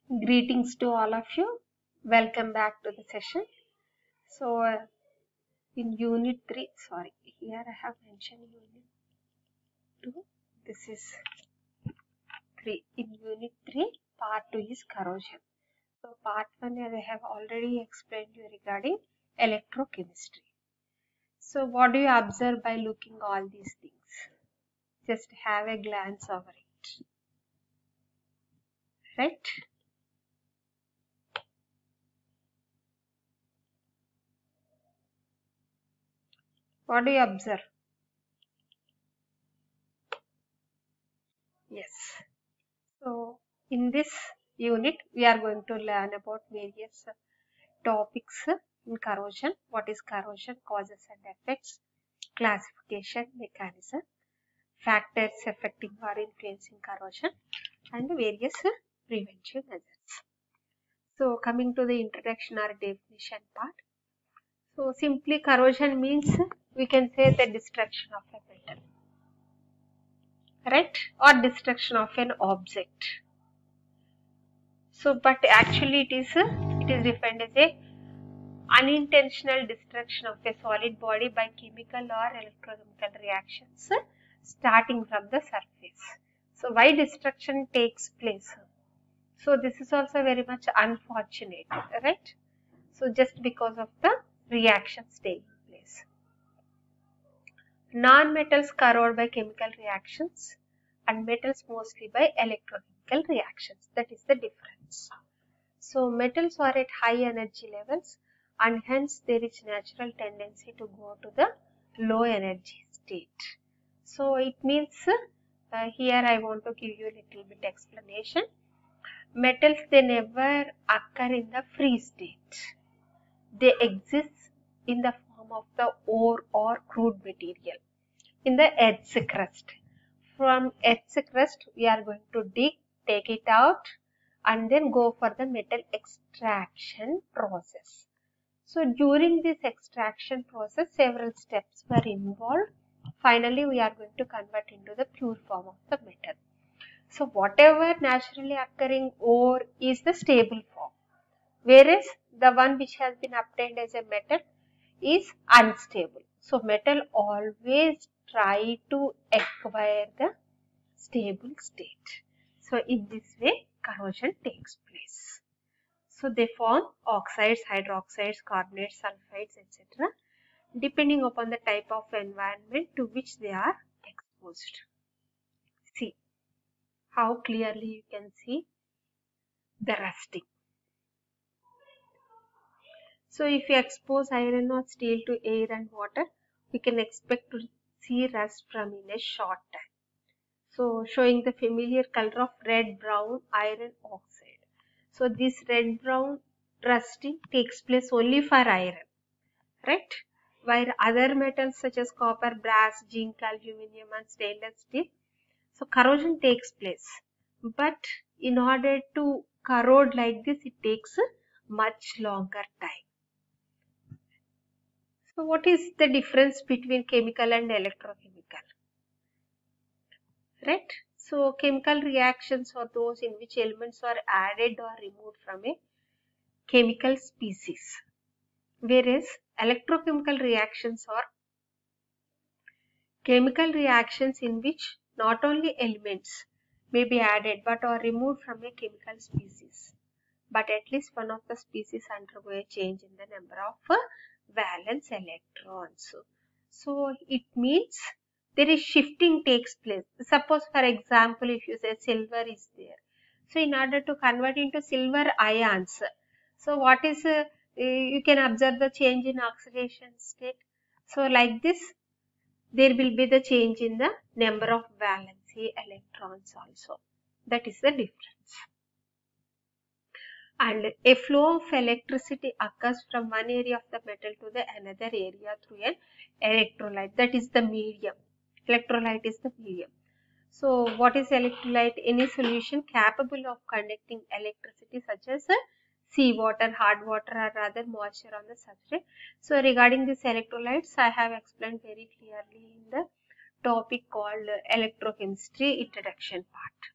Greetings to all of you. Welcome back to the session. So, in Unit 3, sorry, here I have mentioned Unit 2. This is 3. In Unit 3, Part 2 is corrosion. So, Part 1 I have already explained you regarding electrochemistry. So, what do you observe by looking all these things? Just have a glance over it. Right? What do you observe? Yes. So, in this unit, we are going to learn about various topics in corrosion. What is corrosion? Causes and effects, classification, mechanism, factors affecting or influencing corrosion, and various prevention measures. So, coming to the introduction or definition part. So, simply corrosion means we can say the destruction of a metal, right? Or destruction of an object. So, but actually it is defined as a unintentional destruction of a solid body by chemical or electrochemical reactions starting from the surface. So, why destruction takes place? So, this is also very much unfortunate, right? So, just because of the reactions taking place. Non-metals corrode by chemical reactions and metals mostly by electrochemical reactions. That is the difference. So, metals are at high energy levels and hence there is natural tendency to go to the low energy state. So, it means here I want to give you a little bit explanation. Metals, they never occur in the free state. They exist in the form of the ore or crude material in the Earth's crust. From Earth's crust, we are going to dig, take it out, and then go for the metal extraction process. So, during this extraction process, several steps were involved. Finally, we are going to convert into the pure form of the metal. So, whatever naturally occurring ore is the stable form, whereas the one which has been obtained as a metal is unstable. So, metal always try to acquire the stable state. So, in this way, corrosion takes place. So, they form oxides, hydroxides, carbonates, sulfides, etc. depending upon the type of environment to which they are exposed. See how clearly you can see the rusting. So, if you expose iron or steel to air and water, we can expect to see rust from in a short time. So, showing the familiar color of red-brown iron oxide. So, this red-brown rusting takes place only for iron, right? While other metals such as copper, brass, zinc, aluminum and stainless steel, so corrosion takes place. But in order to corrode like this, it takes much longer time. So, what is the difference between chemical and electrochemical? Right? So, chemical reactions are those in which elements are added or removed from a chemical species, whereas electrochemical reactions are chemical reactions in which not only elements may be added but are removed from a chemical species, but at least one of the species undergo a change in the number of valence electrons. So, it means there is shifting takes place. Suppose for example, if you say silver is there. So, in order to convert into silver ions, so what is, you can observe the change in oxidation state. So, like this, there will be the change in the number of valency electrons also. That is the difference. And a flow of electricity occurs from one area of the metal to the another area through an electrolyte. That is the medium. Electrolyte is the medium. So, what is electrolyte? Any solution capable of conducting electricity such as seawater, hard water or other moisture on the substrate. So, regarding this electrolytes, I have explained very clearly in the topic called electrochemistry introduction part.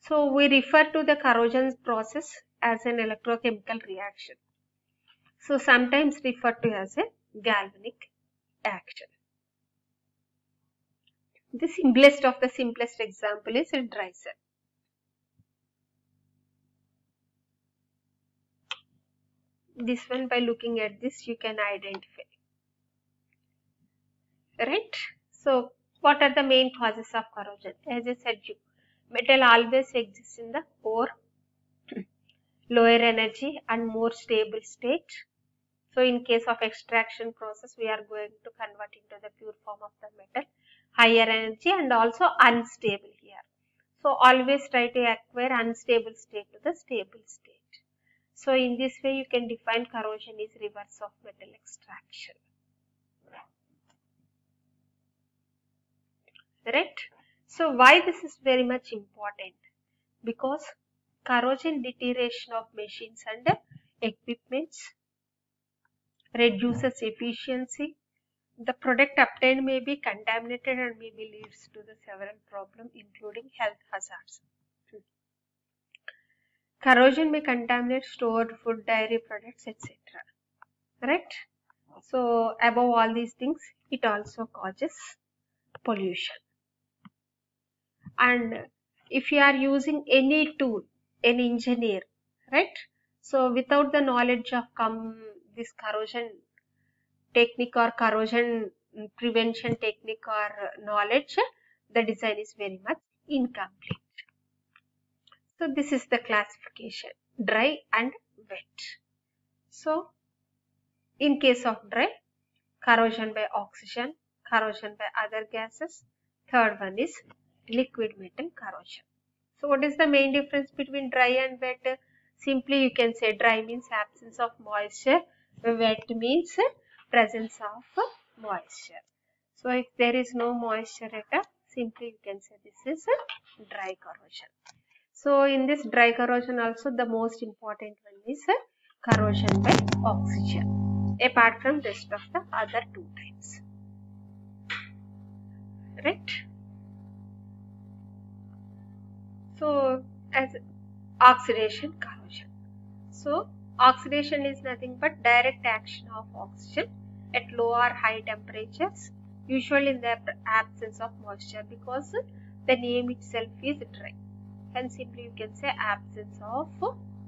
So we refer to the corrosion process as an electrochemical reaction. So sometimes referred to as a galvanic action. The simplest of the simplest example is a dry cell. This one, by looking at this, you can identify. Right? So what are the main causes of corrosion? As I said, metal always exists in the ore, lower energy and more stable state. So in case of extraction process, we are going to convert into the pure form of the metal, higher energy and also unstable here. So always try to acquire unstable state to the stable state. So in this way you can define corrosion is reverse of metal extraction. Right? So why this is very much important? Because corrosion deterioration of machines and equipments reduces efficiency. The product obtained may be contaminated and maybe leads to the several problems including health hazards. Corrosion may contaminate stored food, dairy products, etc. Right? So above all these things, it also causes pollution. And if you are using any tool, any engineer, right? So without the knowledge of this corrosion technique or corrosion prevention technique or knowledge, the design is very much incomplete. So this is the classification, dry and wet. So in case of dry, corrosion by oxygen, corrosion by other gases. Third one is liquid metal corrosion. So what is the main difference between dry and wet? Simply you can say dry means absence of moisture, wet means presence of moisture. So if there is no moisture at all, simply you can say this is a dry corrosion. So in this dry corrosion also the most important one is corrosion by oxygen, apart from rest of the other two types. Right? So as oxidation corrosion. So oxidation is nothing but direct action of oxygen at low or high temperatures, usually in the absence of moisture, because the name itself is dry. And simply you can say absence of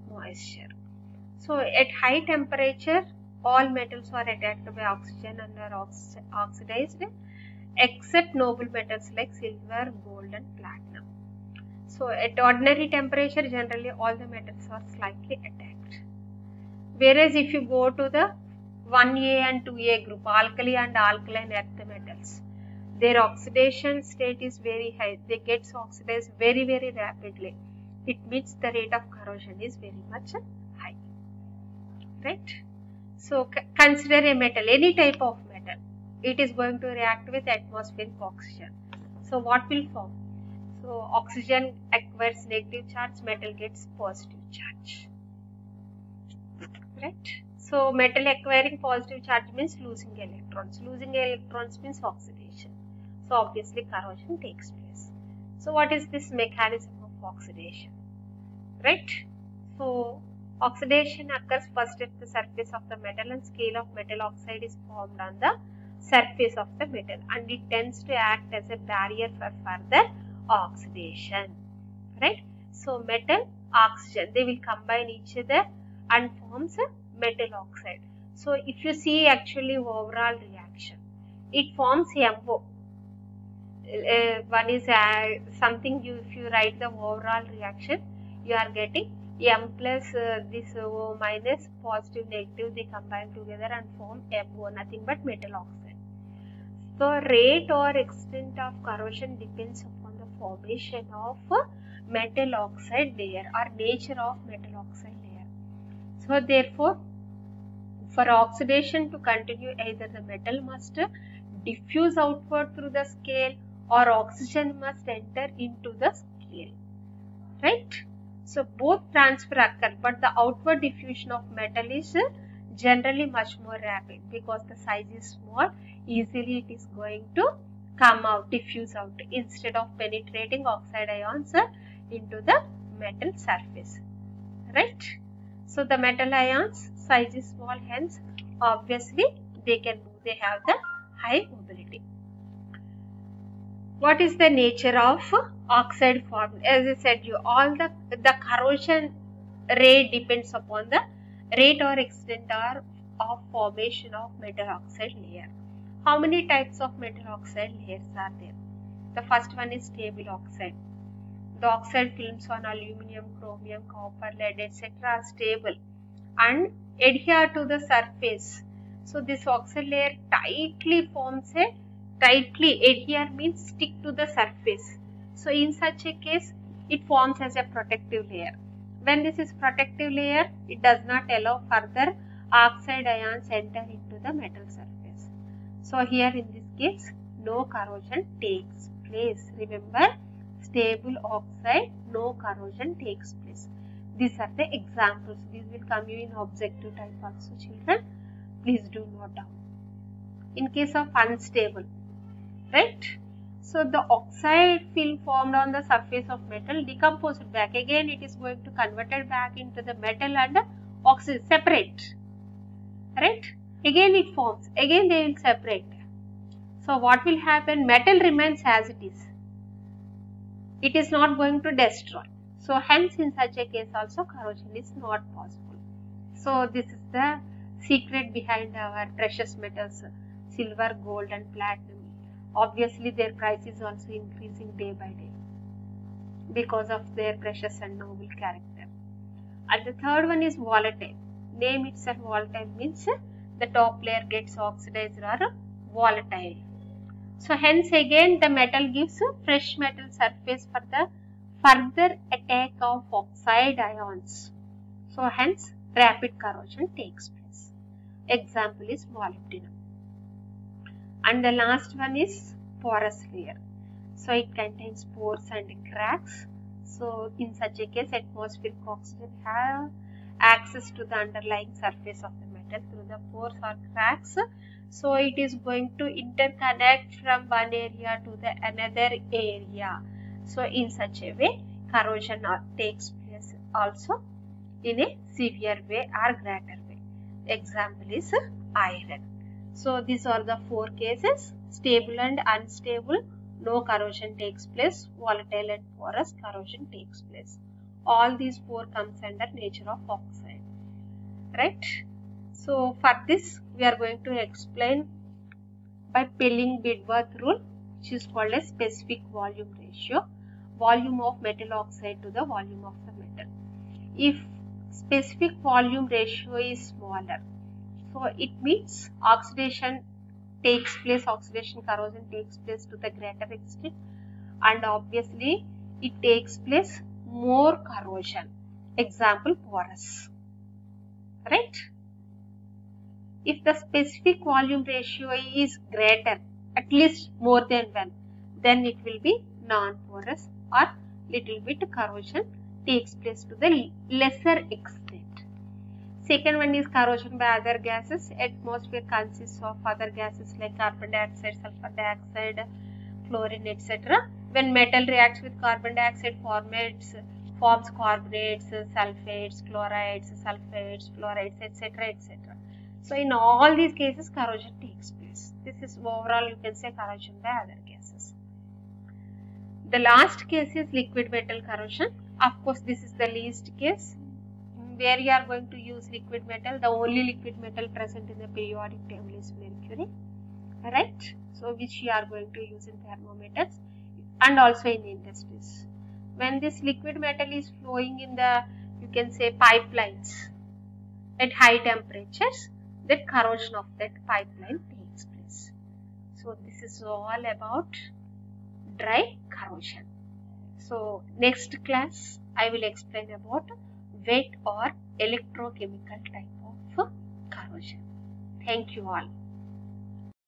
moisture. So at high temperature, all metals are attacked by oxygen and are oxidized, except noble metals like silver, gold and platinum. So at ordinary temperature, generally all the metals are slightly attacked. Whereas if you go to the 1A and 2A group, alkali and alkaline earth metals, their oxidation state is very high. They get oxidized very, very rapidly. It means the rate of corrosion is very much high. Right? So consider a metal, any type of metal. It is going to react with atmospheric oxygen. So what will form? So oxygen acquires negative charge, metal gets positive charge. Right? So metal acquiring positive charge means losing electrons. Losing electrons means oxidation. So obviously corrosion takes place. So what is this mechanism of oxidation? Right? So oxidation occurs first at the surface of the metal, and scale of metal oxide is formed on the surface of the metal, and it tends to act as a barrier for further oxidation. Right? So metal, oxygen, they will combine each other and forms a metal oxide. So if you see actually overall reaction, it forms MO. One is something if you write the overall reaction, you are getting M plus this O minus positive negative, they combine together and form MO, nothing but metal oxide. So rate or extent of corrosion depends upon the formation of metal oxide layer or nature of metal oxide layer. So therefore, for oxidation to continue, either the metal must diffuse outward through the scale or oxygen must enter into the scale. Right? So both transfer occur, but the outward diffusion of metal is generally much more rapid because the size is small. Easily it is going to come out, diffuse out. Instead of penetrating, oxide ions into the metal surface, right? So the metal ions size is small, hence obviously they can move, they have the high mobility. What is the nature of oxide formed? As I said you, all the corrosion rate depends upon the rate or extent of formation of metal oxide layer. How many types of metal oxide layers are there? The first one is stable oxide. The oxide films on aluminum, chromium, copper, lead, etc. are stable and adhere to the surface. So this oxide layer tightly forms a adhere means stick to the surface. So in such a case, it forms as a protective layer. When this is protective layer, it does not allow further oxide ions enter into the metal surface. So here in this case, no corrosion takes place. Remember, stable oxide, no corrosion takes place. These are the examples. These will come you in objective type also, children. Please do note down. In case of unstable, right? So the oxide film formed on the surface of metal decomposed back. Again, it is going to converted back into the metal and oxide separate, right? Again it forms. Again they will separate. So what will happen? Metal remains as it is. It is not going to destroy. So hence in such a case also corrosion is not possible. So this is the secret behind our precious metals, silver, gold and platinum. Obviously their price is also increasing day by day because of their precious and noble character. And the third one is volatile. Name itself volatile means the top layer gets oxidized or volatile. So hence again the metal gives a fresh metal surface for the further attack of oxide ions. So hence rapid corrosion takes place. Example is molybdenum. And the last one is porous layer. So it contains pores and cracks. So in such a case, atmospheric oxygen have access to the underlying surface of the metal through the pores or cracks. So it is going to interconnect from one area to the another area. So in such a way, corrosion takes place also in a severe way or greater way. Example is iron. So these are the four cases: stable and unstable, no corrosion takes place; volatile and porous, corrosion takes place. All these four comes under nature of oxide, right? So for this we are going to explain by Pelling-Bidworth rule, which is called as specific volume ratio, volume of metal oxide to the volume of the metal. If specific volume ratio is smaller, so it means oxidation takes place, oxidation corrosion takes place to the greater extent, and obviously it takes place more corrosion. Example, porous, right? If the specific volume ratio is greater, at least more than 1, then it will be non-porous or little bit corrosion takes place to the lesser extent. Second one is corrosion by other gases. Atmosphere consists of other gases like carbon dioxide, sulfur dioxide, chlorine, etc. When metal reacts with carbon dioxide, forms carbonates, sulfates, chlorides, sulfates, fluorides, etc., etc. So in all these cases, corrosion takes place. This is overall, you can say, corrosion by other gases. The last case is liquid metal corrosion. Of course, this is the least case. Where you are going to use liquid metal, the only liquid metal present in the periodic table is mercury, right? So which you are going to use in thermometers and also in industries. When this liquid metal is flowing in the, you can say, pipelines at high temperatures, that corrosion of that pipeline takes place. So this is all about dry corrosion. So next class I will explain about wet or electrochemical type of corrosion. Thank you all.